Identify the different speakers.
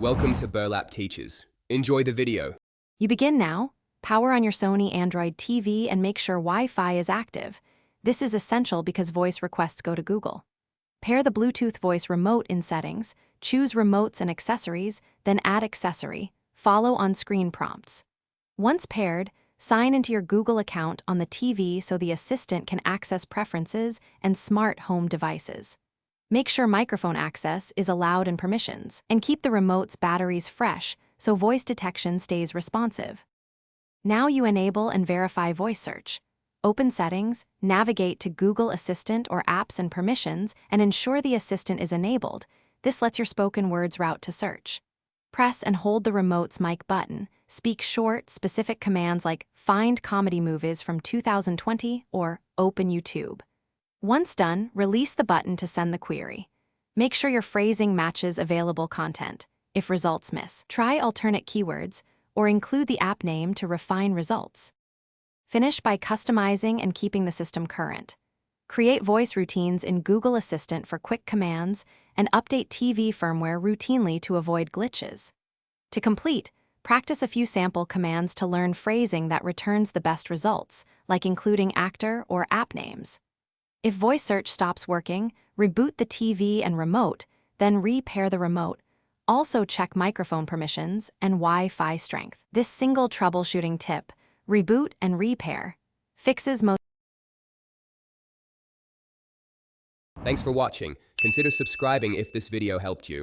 Speaker 1: Welcome to Burlap Teachers. Enjoy the video.
Speaker 2: You begin now. Power on your Sony Android TV and make sure Wi-Fi is active. This is essential because voice requests go to Google. Pair the Bluetooth voice remote in settings, choose remotes and accessories, then add accessory, follow on-screen prompts. Once paired, sign into your Google account on the TV so the assistant can access preferences and smart home devices. Make sure microphone access is allowed in permissions, and keep the remote's batteries fresh so voice detection stays responsive. Now you enable and verify voice search. Open Settings, navigate to Google Assistant or Apps and Permissions, and ensure the assistant is enabled. This lets your spoken words route to search. Press and hold the remote's mic button. Speak short, specific commands like Find comedy movies from 2020 or Open YouTube. Once done, release the button to send the query. Make sure your phrasing matches available content. If results miss, try alternate keywords or include the app name to refine results. Finish by customizing and keeping the system current. Create voice routines in Google Assistant for quick commands and update TV firmware routinely to avoid glitches. To complete, practice a few sample commands to learn phrasing that returns the best results, like including actor or app names. If voice search stops working, reboot the TV and remote, then repair the remote. Also check microphone permissions and Wi-Fi strength. This single troubleshooting tip, reboot and repair, fixes most.
Speaker 1: Thanks for watching. Consider subscribing if this video helped you.